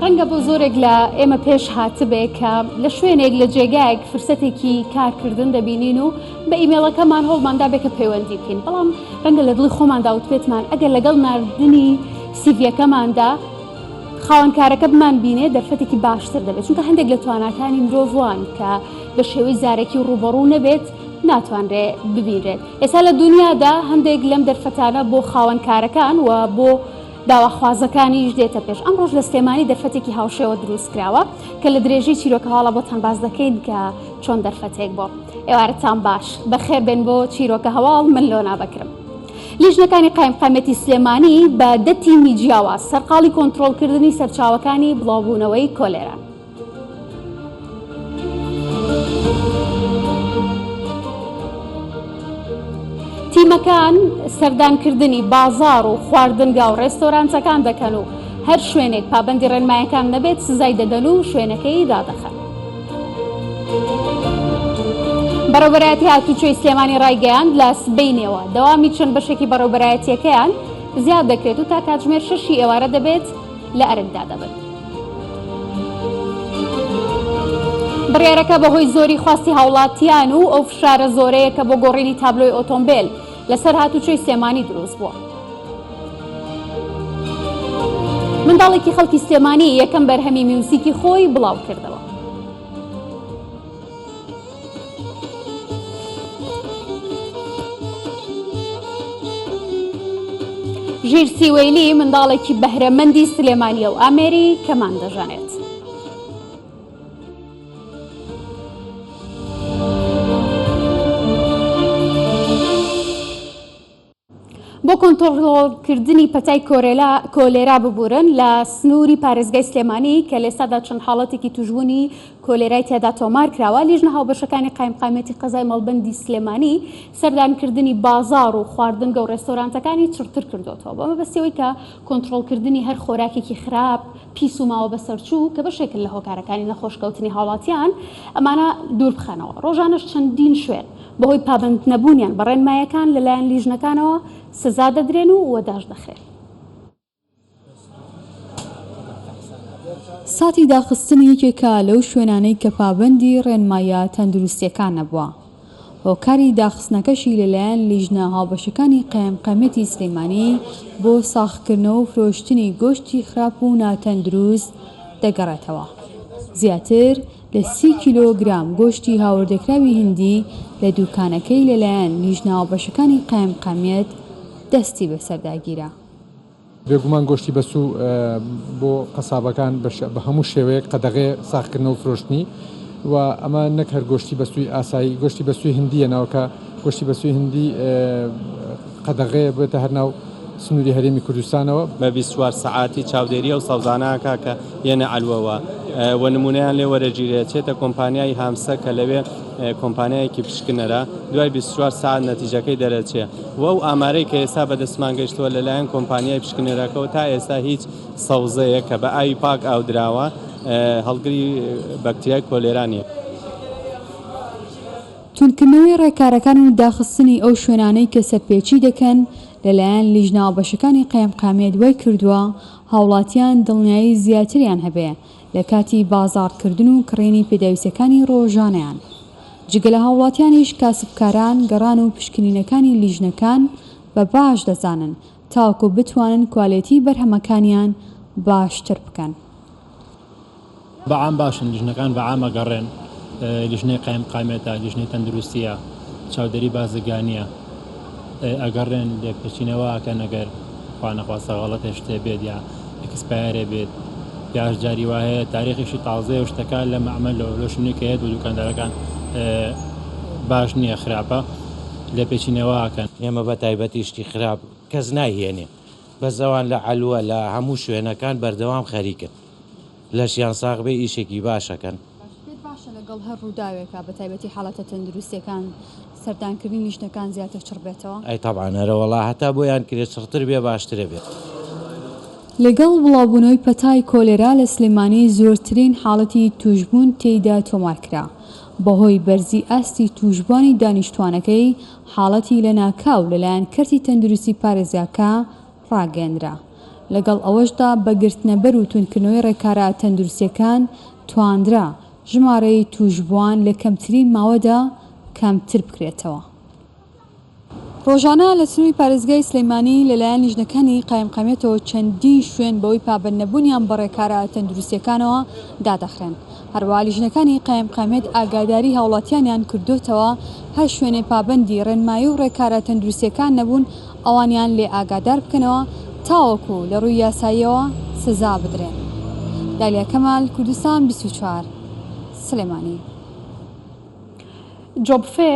ڕەنگە بۆ زۆرێک لە ئێمە پێش هاتبێ کە لە شوێنێک لە جێگایەک فرسەتێکی کارکردن دەبینین و بە ئیمێڵەکەمان هەوڵماندا بێ کە پەیوەندی بکەین، بەڵام ڕەنگە لە دڵی خۆماندا وتبێتمان ئەگەر لەگەڵ ناردنی سیڤیەکەماندا خاوەنکارەکە بمان بینێ دەرفەتێکی باشتر دەبێت، چونکە هەندێک لە تواناکانی مرۆڤوان کە بە شێوەی زارێکی ڕوبەڕوو نەبێت ناتوانرێ ببینرێت. ئێستا لە دنیادا هەندێک لەم دەرفەتانە بۆ خاوەنکارەکان و بۆ داواخوازەکانیش دێتە پێش. ئەم ڕۆژ لە سلێمانی دەرفەتێکی هاوشێوە دروست کراوە کە لە درێژەی چیرۆکە هەواڵە بۆتان باز دەکەین کە چۆن دەرفەتێک بۆ. ئێوارەتان باش بەخێر بێن بۆ چیرۆکە هەواڵ، من لۆنا بەکرم. لیژنەکانی قایمقامەتی سلێمانی بە 10 تیمی جیاواز سەرقاڵی کۆنتڕۆڵکردنی سەرچاوەکانی بڵاوبوونەوەی کۆلێران. تیمەکان سەردانکردنی بازار و خواردنگا و ڕێستۆرانتەکان دەکەن و هەر شوێنێک پابەندی ڕێنمایەکان نەبێت سزای دەدەن و شوێنەکەی دادەخەن. بەڕێوەبەرایەتی هاتوچۆی سلێمانی ڕایگەیاند لە سبەینێەوە دەوامی چەند بەشێکی بەڕێوەبەرایەتیەکەیان زیاد دەکرێت و تا کاتژمێر 6 ئێوارە دەبێت لە ئەرکدا دەبن. بڕیارەکە بەهۆی زۆری خواستی هاوڵاتیان و ئەو فشارە زۆرەیە کە بۆ گۆڕینی تابلۆی ئۆتۆمبیل لەسەر هاتوچۆی سلێمانی دروست بووە. منداڵێکی خەڵکی سلێمانی یەکەم بەرهەمی میوزیکی خۆی بڵاو کردەوە. ژیرسی وەیلی منداڵێکی بەهرەمەندی سلێمانیە و ئامێری کەمان دەژانێت. بۆ کۆنتڕۆڵکردنی پەتای کۆلێرا ببورن لە سنووری پارێزگای سلێمانی کە لێستادا چەند حاڵەتێکی توژبوونی کۆلێرای تێدا تۆمار کراوە، لیژنە هاوبەشەکانی قایمقامەتی قەزای مەڵبەندی سلێمانی سەردانکردنی بازار و خواردنگە و ڕێستۆرانتەکانی چڕتر کردوتەوە بە مەبەستیەوەی کە کۆنتڕۆڵکردنی هەر خۆراکێکی خراپ پیس و ماوە بەسەرچوو کە بەشێکن لە هۆکارەکانی نەخۆشکەوتنی هاوڵاتیان ئەمانە دوور بخەنەوە. ڕۆژانەش چەندین شوێن بەهۆی پابەند نەبوونیان بە ڕێنمایەکان لەلایەن لیژنەکانەوە سزا دەدرێن و وەداش دەخرێن. ساتی داخستنی یەکێکە لەو شوێنانەی کە پابەندی ڕێنمایە تەندروستیەکان نەبووە. هۆکاری داخستنەکەشی لەلایەن لیژنە هاوبەشەکانی قایمقامەتی سلێمانی بۆ ساختکردنەوە و فرۆشتنی گۆشتی خراپ و ناتەندروست دەگەڕێتەوە. زیاتر لە 30 کیلۆگرام گۆشتی هاوردەکراوی هندی لە دوکانەکەی لەلایەن لیژنە هاوبەشەکانی قایمقامەت دەستی بەسەرداگیرە. بێگومان گۆشتی بەسوو بۆ قەسابەکان بە هەموو شێوەیەک قەدەغێ ساختکردنەوە و فرۆشتنی و ئەمە نەک هەر گۆشتی بەسووی ئاسایی، گۆشتی بەسووی هندیە ناوکە گۆشتی بەسووی هندی قەدەغێ بێتە هەر ناو سنووری هەرێمی کوردستانەوە بە 24 سەعاتی چاودێریە و سەوزاناکە کە یەنە ئەلوەوە و نمونەیان لێ وەرەگیرێت چێتە کۆمپانیای هامسە کە لەوێ کۆمپانیایەکی پشکنەرە دوای 24 ساعت نەتیجەکەی دەرەچێ و ئەو ئامارەی کە ئێستا بەدەستمان گەیشتووە لەلایەن کۆمپانیای پشکنەرەکەەوە تا ئێستا هیچ سەوزەیە کە بە ئاوی پاک ئاودراوە هەڵگری بەکتریای کۆلێرانیە. تونکردنەوەی ڕێکارەکان و داخستنی ئەو شوێنانەی کە سەرپێچی دەکەن لەلایەن لیژنە هاوبەشەکانی قایمقامەت وای کردووە هاوڵاتیان دڵنیایی زیاتریان هەبێ لە کاتی بازاڕکردن و کڕینی پێداویستەکانی ڕۆژانەیان. جگە لە هاوڵاتیانیش کاسبکاران گەڕان و پشکنینەکانی لیژنەکان بە باش دەزانن تاوەکو بتوانن کوالێتی بەرهەمەکانیان باشتر بکەن. بەعام باشن لیژنەکان بەعامە گەڕێن، لیژنەی قایمقامەتە، لیژنەی تەندروستیە، چاودێری بازرگانیە ئەگەڕێن لێ پێچینەوەکەن ئەگەر خوا نەخواستە غەڵەتێ شتێ بێت یا ئەکسپایرێ بێت یاش جاری وایە تاریخیشی تازەیە و شتەکان لە مەعمەل لە شوێنی کە هەیە و دوکاندارەکان باش نییە خراپە لێ پێچینەوەکەن. ئێمە بە تایبەتی شتی خراپ کەس ناهێنێ بەزەوان لە عەلووە لە هەموو شوێنەکان بەردەوام خەریکن لەشیان ساغ بێ ئیشێکی باشەکەن. باشە لەگەڵ هەر ڕووداوێکە بە تایبەتی حاڵەتە تەندروستیەکان سەردانکردنی لیژنەکان زیاتر چڕ بێتەوە؟ ئەی تەبعان هەرە وەڵا هەتا بۆیان کرێت چڕتر بێ باشترە بێت. لەگەڵ بڵاوبوونەوەی پەتای کۆلێرا لە سلێمانی زۆرترین حاڵەتی توشبوون تێیدا تۆمارکرا. بەهۆی بەرزی ئاستی توشبوانی دانیشتوانەکەی حاڵەتی لە ناکاو لەلایەن کەرتی تەندروستی پارێزگاکە ڕاگەاندرا. لەگەڵ ئەوەشدا بەگرتنەبەر و تونکردنەوەی ڕێکارە تەندروستیەکان تواندرا ژمارەی توشبووان لە کەمترین ماوەدا کەمتر بکرێتەوە. ڕۆژانە لە سنووری پارێزگای سلەیمانی لەلایەن لیژنەکانی قایمقامێتەوە چەندین شوێن بەوەی پابەندنەبوونیان بە ڕێکارە تەندروستیەکانەوە دادەخرێن. هەروەها لیژنەکانی قایمقامێت ئاگاداری هاوڵاتیانیان کردوتەوە هەر شوێنێ پابەندی ڕێنمایی و ڕێکارە تەندروستیەکان نەبوون ئەوانیان لێ ئاگادار بکەنەوە تاوەکو لە ڕووی یاساییەوە سزا بدرێن. دالیا کەمال، کوردستان 24 سلێمانی. جۆبفێ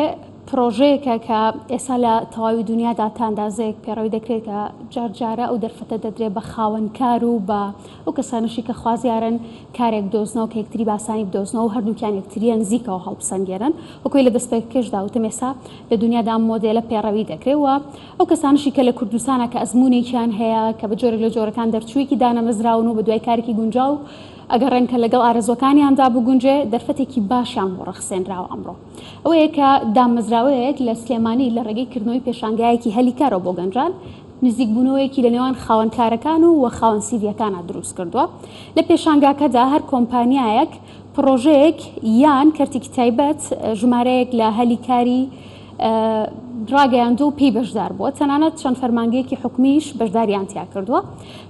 پرۆژەیەکە کە ئێستا لە تەواوی دنیادا تاندازەیەک پێڕەوی دەکرێت کە جارجارە ئەو دەرفەتە دەدرێت بە خاوەنکار و بە ئەو کەسانشی کە خوازیارن کارێک بدۆزنەوە کە یەکتری باسانی بدۆزنەوە و هەردووکیان یەکتریان نزیکەوە هەڵبسەنگێرن وەکوی لە دەستپێکێشدا وتم ئێستا لە دنیادا مۆدێلە پێڕەوی دەکرێتەوە ئەو کەسانشی کە لە کوردستانە کە ئەزمونێکیان هەیە کە بە جۆرە لە جۆرەکان دەرچوویەکی دانەمەزراون و بە دوای کارێکی گونجاو ئەگەڕێن کە لەگەڵ ئارەزوەکانیاندا بگونجێ دەرفەتێکی باشیان بۆ ڕەخسێنراوە ئەمڕۆ. ئەوەیە کە دامەزراوەیەک لە سلێمانی لە ڕێگەی کردنەوەی پێشانگایەکی هەلیکارەوە بۆ گەنجان نزیکبوونەوەیەکی لە نێوان خاوەنکارەکان و خاوەن سیڤیەکانە دروست کردووە. لە پێشانگاکەدا هەر کۆمپانیایەک پرۆژەیەک یان کەرتێکی تایبەت ژمارەیەک لە هەلیکاری ڕاگەیاندووە و پێی بەشدار بووە، تەنانەت چەند فەرمانگەیەکی حکومیش بەشداریان تیا کردووە.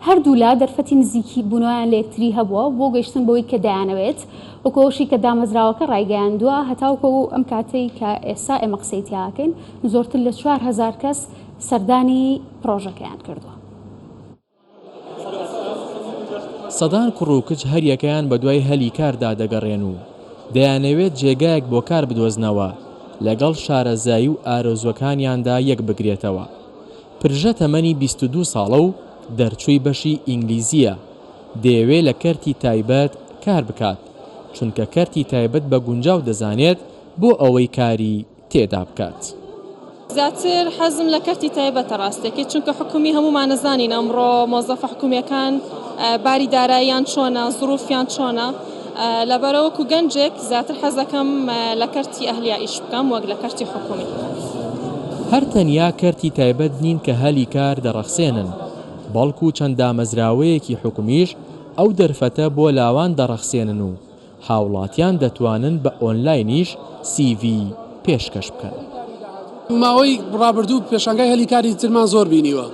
هەردوو لا دەرفەتی نزیکی بوونەوەیان لە یەکتری هەبووە بۆ گەیشتن بەوەی کە دەیانەوێت وەکۆشی کە دامەزراوەکە ڕایگەیاندووە هەتاوکە و ئەم کاتەی کە ئێستا ئێمە قسەی تیاکەین زۆرتر لە 4000 کەس سەردانی پرۆژەکەیان کردووە. سەدان کوڕوکچ هەریەکەیان بە دوای هەلی کاردا دەگەڕێن و دەیانەوێت جێگایەک بۆ کار بدۆزنەوە لەگەڵ شارەزایی و ئارۆزوەکانیاندا یەک بگرێتەوە. پرژە تەمەنی 22 ساڵە و دەرچووی بەشی ئینگلیزیە، دەیەوێت لە کەرتی تایبەت کار بکات چونکە کەرتی تایبەت بە گونجاو دەزانێت بۆ ئەوەی کاری تێدا بکات. زیاتر حەزم لە کەرتی تایبەتە ڕاستێکی چونکە حکومی هەمومان نەزانین ئەمڕۆ مۆزەفە حکومیەکان باری داراییان چۆنە، زروفیان چۆنە، لەبەرەوەکو گەنجێک زیاتر حەزەکەم لە کەرتی ئەهلیا ئیش بکەم وەک لە کەرتی حکومی. هەر تەنیا کەرتی تایبەت نین کە هەلی کار دەڕەخسێنن، بەڵکو چەند دامەزراوەیەکی حکومیش ئەو دەرفەتە بۆ لاوان دەڕەخسێنن و هاوڵاتیان دەتوانن بە ئۆنلاینیش CV پێشکەش بکەن. ماوەی ڕابردوو پێشانگای هەلیکاری ترمان زۆر بینیوە،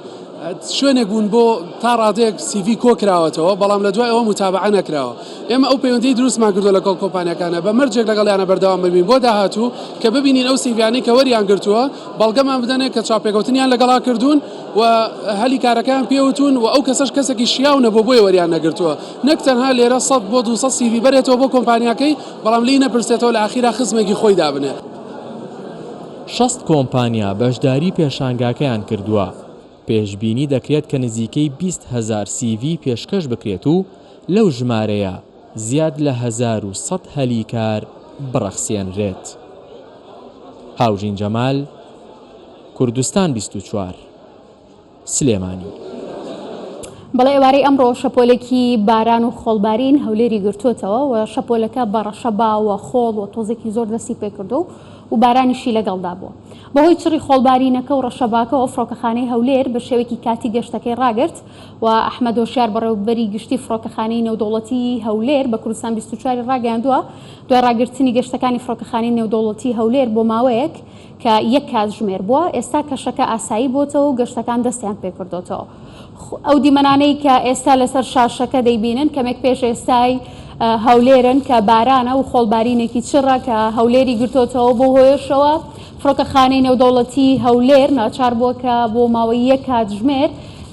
شوێنێک بوون بۆ تا ڕادەیەک CV کۆکراوەتەوە بەڵام لە دوای ئەوە متابعە نەکراوە. ئێمە ئەو پەیوەندیی دروستمان کردو لەگەڵ کۆمپانیەکانە بە مەرجێک لەگەڵیانە بەردەوام ببین بۆ داهاتوو کە ببینین ئەو سیڤیانەی کە وەریان گرتووە بەڵگەمان بدەنێت کە چاپێکەوتنیان لەگەڵا کردوون و هەلیکارەکان پێوتون و ئەو کەسێکی شیاونە بۆ بۆی وەریان نەگرتووە، نەک تەنها لێرە 100 بۆ 200 CV بەرێتەوە بۆ کۆمپانیەکەی بەڵام لی نەپرسێتەوە لە ئاخیرا خزمێکی خۆی دابنێ. 6 کۆمپانیا بەشداری پێشانگاکەیان کردووە. پێشبینی دەکرێت کە نزیکەی 20,000 CV پێشکەش بکرێت و لەو ژمارەیە زیاد لە 1100 هەلیکار بڕەخسێنرێت. هاوژین جەمال، کوردستان 24 سلێمانی. بەڵێ ئێوارەی ئەمڕۆ شەپۆلێکی باران و خۆڵبارین هەولێری گرتووەتەوە و شەپۆلەکە بە ڕەشەبا و خۆڵ و تۆزێکی زۆر دەستی پێکردو و بارانیشی لەگەڵدا بووە. بەهۆی چڕی خۆڵبارینەکە و ڕەشەباکەوە فڕۆکەخانەی هەولێر بە شێوەیەکی کاتی گەشتەکەی ڕاگرت و ئەحمەد هۆشیار بەڕێوەبەری گشتی فڕۆکەخانەی نێودەوڵەتی هەولێر بە کوردستان 24 ڕاگەیاندووە دوای ڕاگررتنی گەشتەکانی فڕۆکەخانەی نێودەوڵەتی هەولێر بۆ ماوەیەک کە یەک کات ژمێر بووە. ئێستا کەشەکە ئاسایی بۆتەوە و گەشتەکان دەستیان پێکردوتەوە. ئەو دیمەنانەی کە ئێستا لەسەر شاشەکە دەیبینن کەمێک پێش ئێستای هەولێرن کە بارانە و خۆڵبارینێکی چڕە کە هەولێری گرتوتەوە بۆ هۆیشەوە فڕۆکەخانەی نێودەوڵەتی هەولێر ناچار بووە کە بۆ ماوەی یەک کات ژمێر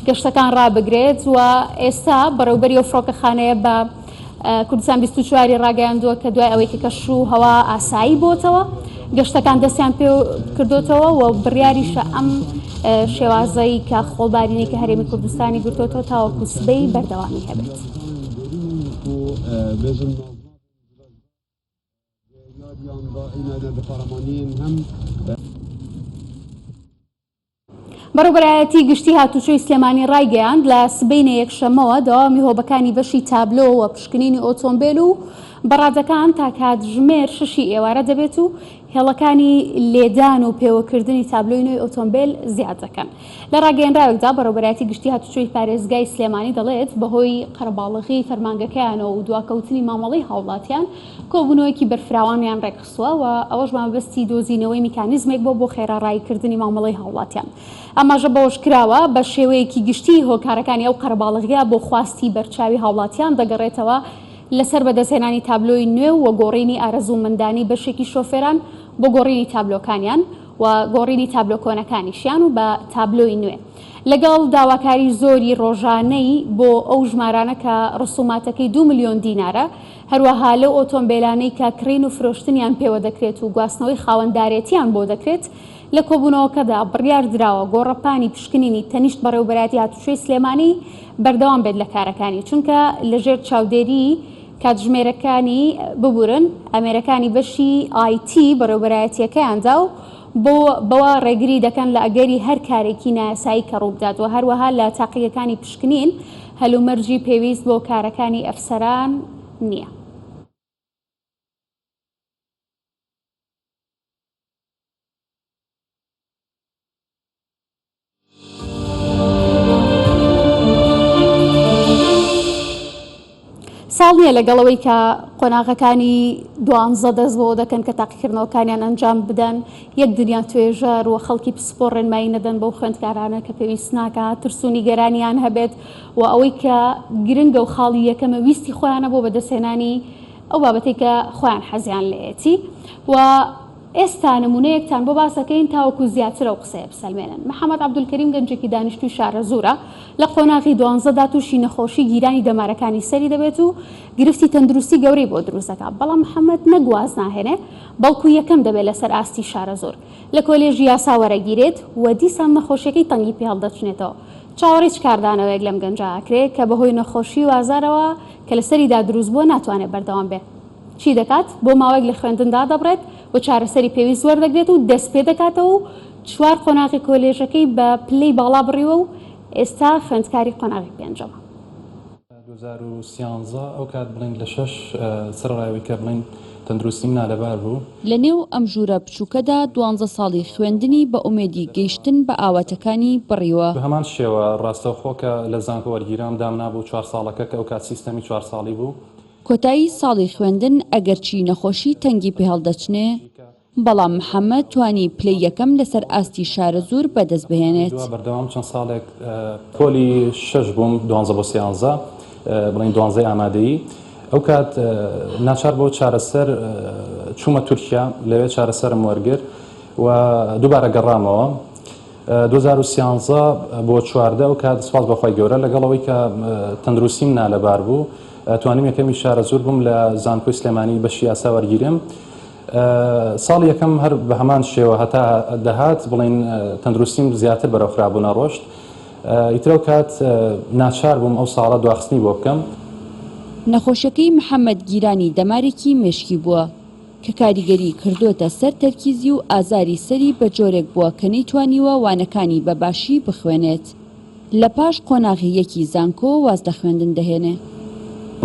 گەشتەکان ڕابگرێت و ئێستا بەڕێوەبەری ئەو فڕۆکەخانەیە بە کوردستان 24 ڕاگەیاندووە کە دوای ئەوەی کە کەش و هەوا ئاسایی بۆتەوە گەشتەکان دەستیان پێ کردوتەوە و بڕیاریشە ئەم شێوازەی کە خۆڵبارینی کە هەرێمی کوردستانی گرتوتەوە تاوەکو سبەی بەردەوامی هەبێت. بەڕێوەبەرایەتی گشتی هاتوچۆی سلێمانی ڕایگەیاند لە سبەینە یەکشەمەوە دەوامی هۆبەکانی بەشی تابلۆ و پشکنینی ئۆتۆمبیل و بەڕادەکان تا کات ژمێر 6 ئێوارە دەبێت و هێڵەکانی لێدان و پێوەکردنی تابلۆی نوێی ئۆتۆمبیل زیاد دەکەن. لە ڕاگەیەنراوێکدا بەڕێوەبەرایەتی گشتی هاتوچۆی پارێزگای سلێمانی دەڵێت بەهۆی قەرەباڵغی فەرمانگەکەیانەوە و دواکەوتنی مامەڵەی هاوڵاتیان کۆبوونەوەیکی بەرفراوانیان ڕێکخستووە و ئەوەش مابەستی دۆزینەوەی میکانیزمێک بۆ خێرەڕایکردنی مامەڵەی هاوڵاتیان. ئەماژە بەوەش کراوە بە شێوەیەکی گشتی هۆکارەکانی ئەو قەرەباڵغیە بۆ خواستی بەرچاوی هاوڵاتیان دەگەڕێتەوە لەسەر بەدەستهێنانی تابلۆی نوێ و گۆڕینی ئارەزوومەندانی بەشێکی شۆفێران بۆ گۆڕینی تابلۆکانیان و گۆڕینی تابلۆ کۆنەکانیشیان و بە تابلۆی نوێ لەگەڵ داواکاری زۆری ڕۆژانەی بۆ ئەو ژمارانە کە ڕسوماتەکەی 2 ملیۆن دینارە، هەروەها لەو ئۆتۆمبیلانەی کە کڕین و فرۆشتنیان پێوە دەکرێت و گواستنەوەی خاوەنددارێتیان بۆ دەکرێت لە کۆبوونەوەکەدا بڕیار درراوە گۆڕەپانی پشکنینی تەنیشت بەڕێوەبەرایەتی هاتوچۆی سلێمانی بەردەوام بێت لە کارەکانی، چونکە لەژێر چاودێری کاتژمێرەکانی ببورن ئەمێرەکانی بەشی IT بەڕێوەبەرایەتیەکەیاندا و بەوە ڕێگری دەکەن لە ئەگەری هەر کارێکی نایاسایی کە ڕووبدات و هەروەها لە تاقیەکانی پشکنین هەلومەرجی پێویست بۆ کارەکانی ئەفسەران نییە. ساڵ نییە لەگەڵەوەی کە قۆناغەکانی 12 دەست بۆ دەکەن کە تاقیکردنەوەکانیان ئەنجام بدەن، یەک دنیا توێژەر و خەڵکی پسپۆڕ ڕێنمایی نەدەن بەو خوێندکارانە کە پێویست ناکات ترسونی گەرانیان هەبێت و ئەوەی کە گرنگە و خاڵی یەکەمە ویستی خۆیانە بۆ بەدەستهێنانی ئەو بابەتێک کە خۆیان حەزیان لێتی و ئێستا نمونەیەکتان بۆ باسەکەین تاوەکو زیاتر ئەو قسەیە بسەلمێنن. محەممەد عەبدولکەریم گەنجێکی دانیشتووی شارە زوورە لە قۆناغی 12دا تووشی نەخۆشی گیرانی دەمارەکانی سەری دەبێت و گرفتی تەندروستی گەورەی بۆ دروستەکە، بەڵام محەممەد نەگواز ناهێنێ بەڵکو یەکەم دەبێت لەسەر ئاستی شارە زۆر لە کۆلێژی یاسا وەرەگیرێت و دیسان نەخۆشیەکەی تەنگی پێ هەڵدەچنێتەوە. چاوەڕێی کاردانەوەیەک لەم گەنجە ئاکرێت کە بەهۆی نەخۆشی و ئازارەوە کە لەسەریدا دروست بووە ناتوانێت بەردەوام بێت. چی دەکات؟ بۆ ماوەیەک لە خوێندندا دەبڕێت و چارەسەری پێویست وەردەگرێت و دەست پێ دەکاتەوە و 4 قۆناغی کۆلێژەکەی بە پلەی باڵا بڕیوە و ئێستا خوێندکاری قۆناغی پێنجەمە. 2013 ئەو کات بڵین لە 6 سەرڕایەوەی کە بڵین تەندروستیم نالەبار بوو. لە نێو ئەم ژوورە بچووکەدا 12 ساڵی خوێندنی بە ئومێدی گەیشتن بە ئاواتەکانی بڕیوە. بە هەمان شێوە ڕاستەوخۆکە لە زانکۆ وەرگیرام دامنابوو 4 ساڵەکە کە ئەو کات سیستەمی 4 ساڵی بوو. کۆتایی ساڵی خوێندن ئەگەرچی نەخۆشی تەنگی پێ هەڵدەچنێ، بەڵام محەممەد توانی پلەی یەکەم لەسەر ئاستی شارە زۆر بەدەست بهێنێت. بەردەوام چەند ساڵێک پۆلی 6 بووم 12 بۆ 13 بڵین 12 ئامادەیی ئەو کات ناچار بۆ چارەسەر چوومە تورکیا لەوێ چارەسەرم وەرگر و دووبارە گەڕامەوە 2013 بۆ 14 ئەو کات سپاس بەخوای گەورە لەگەڵەوەی کە تەندروستیم نالەبار بوو توانیم یەکەمی شارە زۆر بووم لە زانکۆی سلێمانی بەشی یاسا وەرگیرم. ساڵ یەکەم هەر بە هەمان شێوە هەتا دەهات بڵین تەندروستیم زیاتر بەرەو خراپبوو نەڕۆشت. ئیترە کات ناچار بووم ئەو ساڵە دواخستنی بۆ بکەم. نەخۆشەکەی محەممەد گیرانی دەمارێکی مێشکی بووە کە کاریگەری کردوتە سەر تەرکیزی و ئازاری سەری بە جۆرێک بووە کە نەیتوانیوە وانەکانی بەباشی بخوێنێت. لە پاش قۆناغی یەکی زانکۆ واز لە خوێندن دەهێنێ.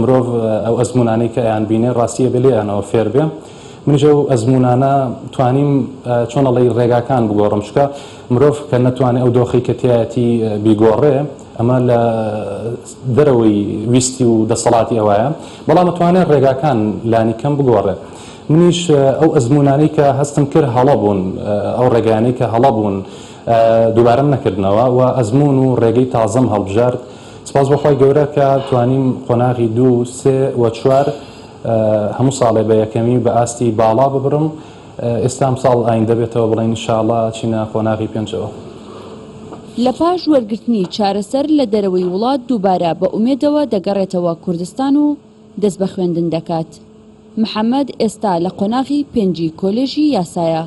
مرۆڤ ئەو ئەزمونانەی کە ئەیان بینێ ڕاستیە بێلێیانەوە فێر بێ. منیژە و ئەزمونانە توانیم چۆنەڵی ڕێگاکان بگۆڕم چکە مرۆڤ کە نەتوانێت ئەو دۆخی کە تایەتی بیگۆڕێ ئەمە لە دەرەوەی ویستی و دەسەڵاتی ئەوایە، بەڵام توانێت ڕێگاکان لانی کەم بگۆڕێ. منیش ئەو ئەزمونانەی کە هەستم کرد هەڵە بوون، ئەو ڕێگانەی کە هەڵە بوون دووبارەم نەکردنەوە و ئەزمون و ڕێگەی تازەم هەڵبژارد. سپاس بەخوای گەورە کە توانیم قۆناغی 2، 3 و 4 هەموو ساڵێ بە یەکەمی بە ئاستی باڵا ببڕم. ئێستام ساڵ ئاین دەبێتەوە بڵین ئینشاءڵڵا چینە قۆناغی پێنجەوە. لە پاش وەرگرتنی چارەسەر لە دەرەوەی وڵات دووبارە بە ئومێدەوە دەگەڕێتەوە کوردستان و دەست بە خوێندن دەکات. محەممەد ئێستا لە قۆناغی 5 کۆلێژی یاسایە،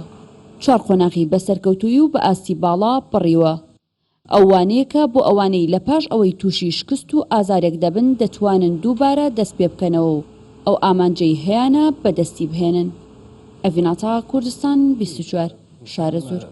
4 قۆناغی بەسەرکەوتووی و بە ئاستی باڵا بڕیوە. ئەوانەیەکە بۆ ئەوانەی لە پاش ئەوەی تووشی شکست و ئازارێک دەبن دەتوانن دووبارە دەست پێ بکەنەوە و ئەو ئامانجەی هەیەە بەدەستی بهێنن. ئەڤیناتا کوردستان 24 شارە زۆر.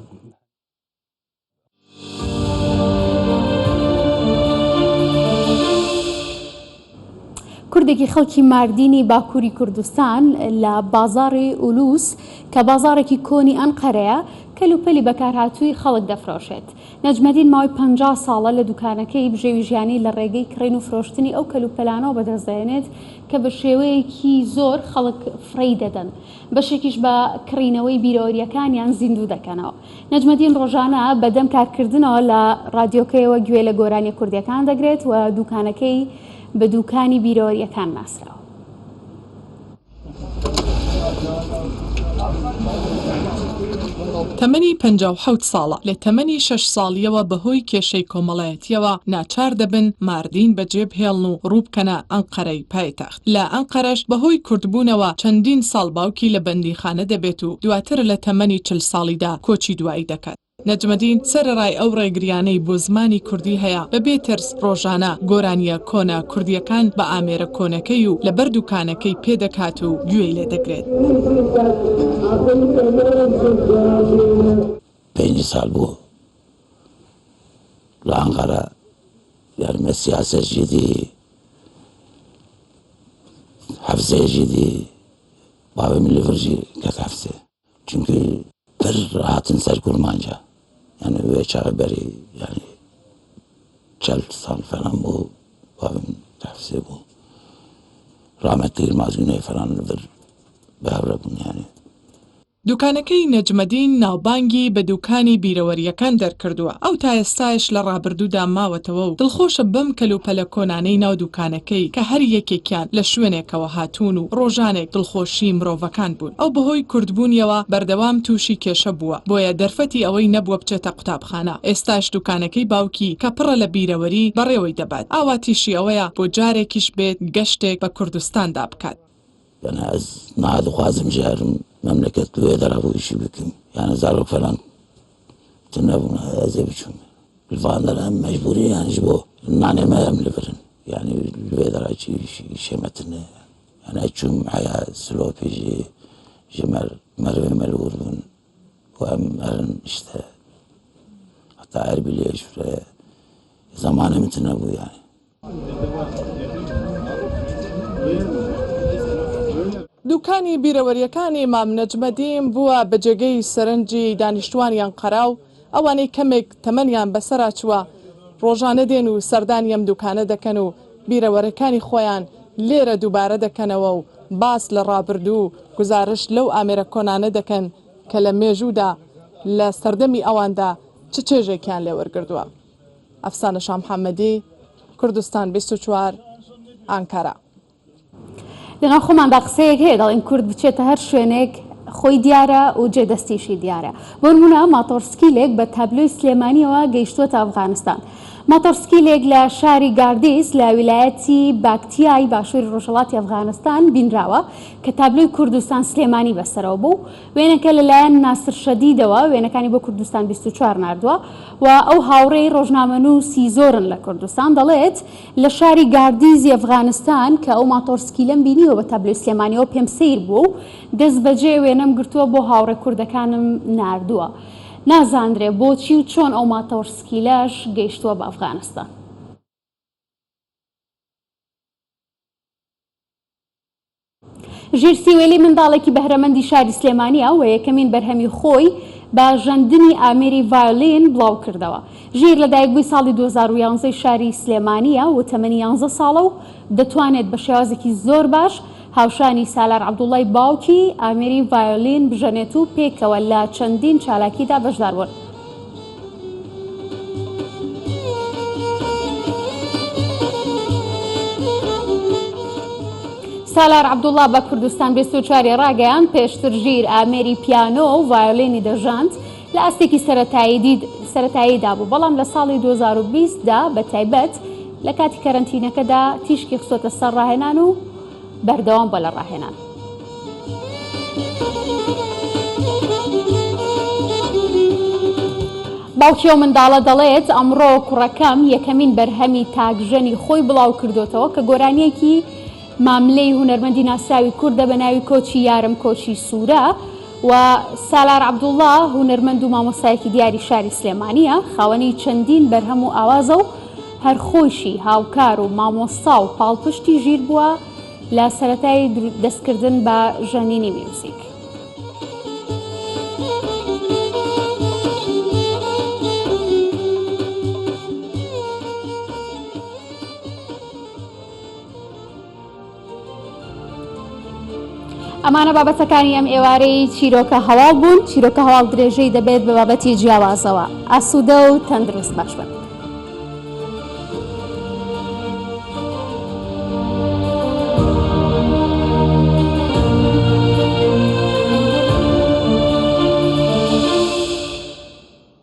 کوردێکی خەڵکی ماردینی باکووری کوردستان لە بازاڕی ئولوس کە بازارێکی کۆنی ئەنقەرەیە کەلوپەلی بەکارهاتووی خەڵک دەفرۆشێت. نەجمەدین ماوەی 50 ساڵە لە دوکانەکەی بژێوی ژیانی لە ڕێگەی کڕین و فرۆشتنی ئەو کەلوپەلانەوە بەدەستدێنێت کە بە شێوەیەکی زۆر خەڵک فڕی دەدەن، بەشێکیش بە کڕینەوەی بیرۆریەکانیان زیندوو دەکەنەوە. نەجمەدین ڕۆژانە بەدەم کارکردنەوە لە ڕادیۆکەیەوە گوێ لە گۆرانی کوردیەکان دەگرێت و دوکانەکەی بە دوکانی بیرۆریەکان ناسراوە. تەمەنی 57 ساڵە لە تەمەنی 6 ساڵیەوە بەهۆی کێشەی کۆمەڵایەتیەوە ناچار دەبن ماردین بەجێبهێڵن و ڕووبکەنە ئەنقەرەی پایتەخت. لە ئەنقەرەش بەهۆی کوردبوونەوە چەندین ساڵ باوکی لە بەندیخانە دەبێت و دواتر لە تەمەنی 40 ساڵیدا کۆچی دوایی دەکات. نەجمەدین سەرەڕای ئەو ڕێگریانەی بۆ زمانی کوردی هەیە بەبێ ترس ڕۆژانە گۆرانیە کۆنا کوردیەکان بە ئامێرە کۆنەکەی و لە بەردوکانەکەی پێدەکات و گوێی لێ دەگرێت. 5 سال بوو لە ئەنقەرە یارمە سیاسەتژی دی حەفزەیەژی دی باوێ ملی ڤڕژی کەت حەفزێ چونکە پر هاتن سەر کورمانجا یعنی وێ چاوەبەری یعنی 40 ساڵ فەران بوو باوێم حەفزێ بوو ڕامەتگر مازوونەی فەران لەبەر بەهەورە بوون یعنی دوکانەکەی نەجمەدین ناوبانگی بە دوکانی بیرەوەریەکان دەرکردووە. ئەو تا ئێستایش لە ڕابردوودا ماوەتەوە و دڵخۆشە بەم کەلوپەلە کۆنانەی ناو دوکانەکەی کە هەر یەکێکیان لە شوێنێکەوە هاتوون و ڕۆژانێک دڵخۆشی مرۆڤەکان بوون. ئەو بەهۆی کوردبوونیەوە بەردەوام تووشی کێشە بووە، بۆیە دەرفەتی ئەوەی نەبووە بچێتە قوتابخانە. ئێستاش دوکانەکەی باوکی کە پڕە لە بیرەوەری بەڕێوەی دەبات. ئاواتیشی ئەوەیە بۆ جارێکیش بێت گەشتێک بە کوردستاندا بکات. از نادخوازم جارم مملکت لوی درابویشی بکم یعنی زارو فلان تنبون ازی بچوم الفان دارم مجبوری یعنی جبو نانه ما هم لبرن یعنی لوی درابویشی شمتنه یعنی چوم حیا سلوپیجی جمر مروی ملور بون و هم مرن اشته حتی عربی لیش زمانه متنبو یعنی دوکانی بیرەوەریەکانی مام نەجمەدین بووە بەجێگەی سەرنجی دانیشتوانی ئەنقەرە و ئەوانەی کەمێک تەمەنیان بەسەرا چووە ڕۆژانە دێن و سەردانی ئەم دوکانە دەکەن و بیرەوەرەکانی خۆیان لێرە دووبارە دەکەنەوە و باس لە ڕابردوو گزارش لەو ئامێرە کۆنانە دەکەن کە لە مێژوودا لە سەردەمی ئەواندا چ چێژێکیان لێ وەرگردووە. ئەفسانە شاه محەممەدی، کوردستان 24 ئەنقەرە. لەناو خۆماندا قسەیەک هەیە دەڵێن کورد بچێتە هەر شوێنێک خۆی دیارە و جێدەستیشی دیارە. بۆ نمونە ماتۆرسکیلێک بە تابلۆی سلێمانیەوە گەیشتووەتە ئەفغانستان. ماتۆرسکیلێک لە شاری گاردیس لە ویلایەتی باکتیای باشووری ڕۆژهەڵاتی ئەفغانستان بینراوە کە تابلۆی کوردستان سلێمانی بەسەرەوە بوو. وێنەکە لەلایەن ناسر شەدیدەوە وێنەکانی بۆ کوردستان 24 ناردووە و ئەو هاوڕێی ڕۆژنامەنووسی زۆرن لە کوردستان دەڵێت لە شاری گاردیزی ئەفغانستان کە ئەو ماتۆرسکیلەم بینیوە بە تابلۆی سلێمانیەوە پێم سیر بوو دەست بەجێ وێنەم گرتووە بۆ هاوڕێ کوردەکانم ناردووە. نازاندرێ بۆچی و چۆن ئەو ماتۆرسکیلەش گەیشتووە بە ئەفغانستان. ژیر سیوێلی منداڵێکی بەهرەمەندی شاری سلێمانیە و یەکەمین بەرهەمی خۆی بە ژەندنی ئامێری ڤایۆلین بڵاو کردەوە. ژیر لەدایکبووی ساڵی 2011 شاری سلێمانیە و تەمەنی 11 ساڵە و دەتوانێت بە شێوازێکی زۆر باش هاوشانی سالار عەبدوڵڵای باوکی ئامێری ڤایۆلین بژەنێت و پێکەوە لە چەندین چالاکیدا بەشدار بوون. سالار عەبدوڵڵا بە کوردستان 24 ڕاگەیان پێشتر ژیر ئامێری پیانۆ و ڤایۆلینی دەژاند لە ئەستێکی سەرەتاییدا بوو، بەڵام لە ساڵی 2020دا بە تایبەت لە کاتی کەرەنتینەکەدا تیشکی خستۆتە سەر ڕاهێنان و بەردەوام بە لە ڕاهێنان. باوکی ئەو منداڵە دەڵێت ئەمڕۆ کوڕەکەم یەکەمین بەرهەمی تاکژەنی خۆی بڵاو کردوتەوە کە گۆرانیەکی ماملەی هونەرمەندی ناسراوی کوردە بە ناوی کۆچی یارم کۆچی سوورە و سالار عەبدوڵڵا هونەرمەند و مامۆستایەکی دیاری شاری سلێمانیە، خاوەنی چەندین بەرهەم و ئاوازە و هەر خۆشی هاوکار و مامۆستا و پاڵپشتی ژیر بووە لە سەرەتای دەستکردن بە ژەنینی میوزیک. ئەمانە بابەتەکانی ئەم ئێوارەی چیرۆکە هەواڵ بوون. چیرۆکە هەواڵ درێژەی دەبێت بە بابەتی جیاوازەوە. ئاسوودە و تەندروست باش بن.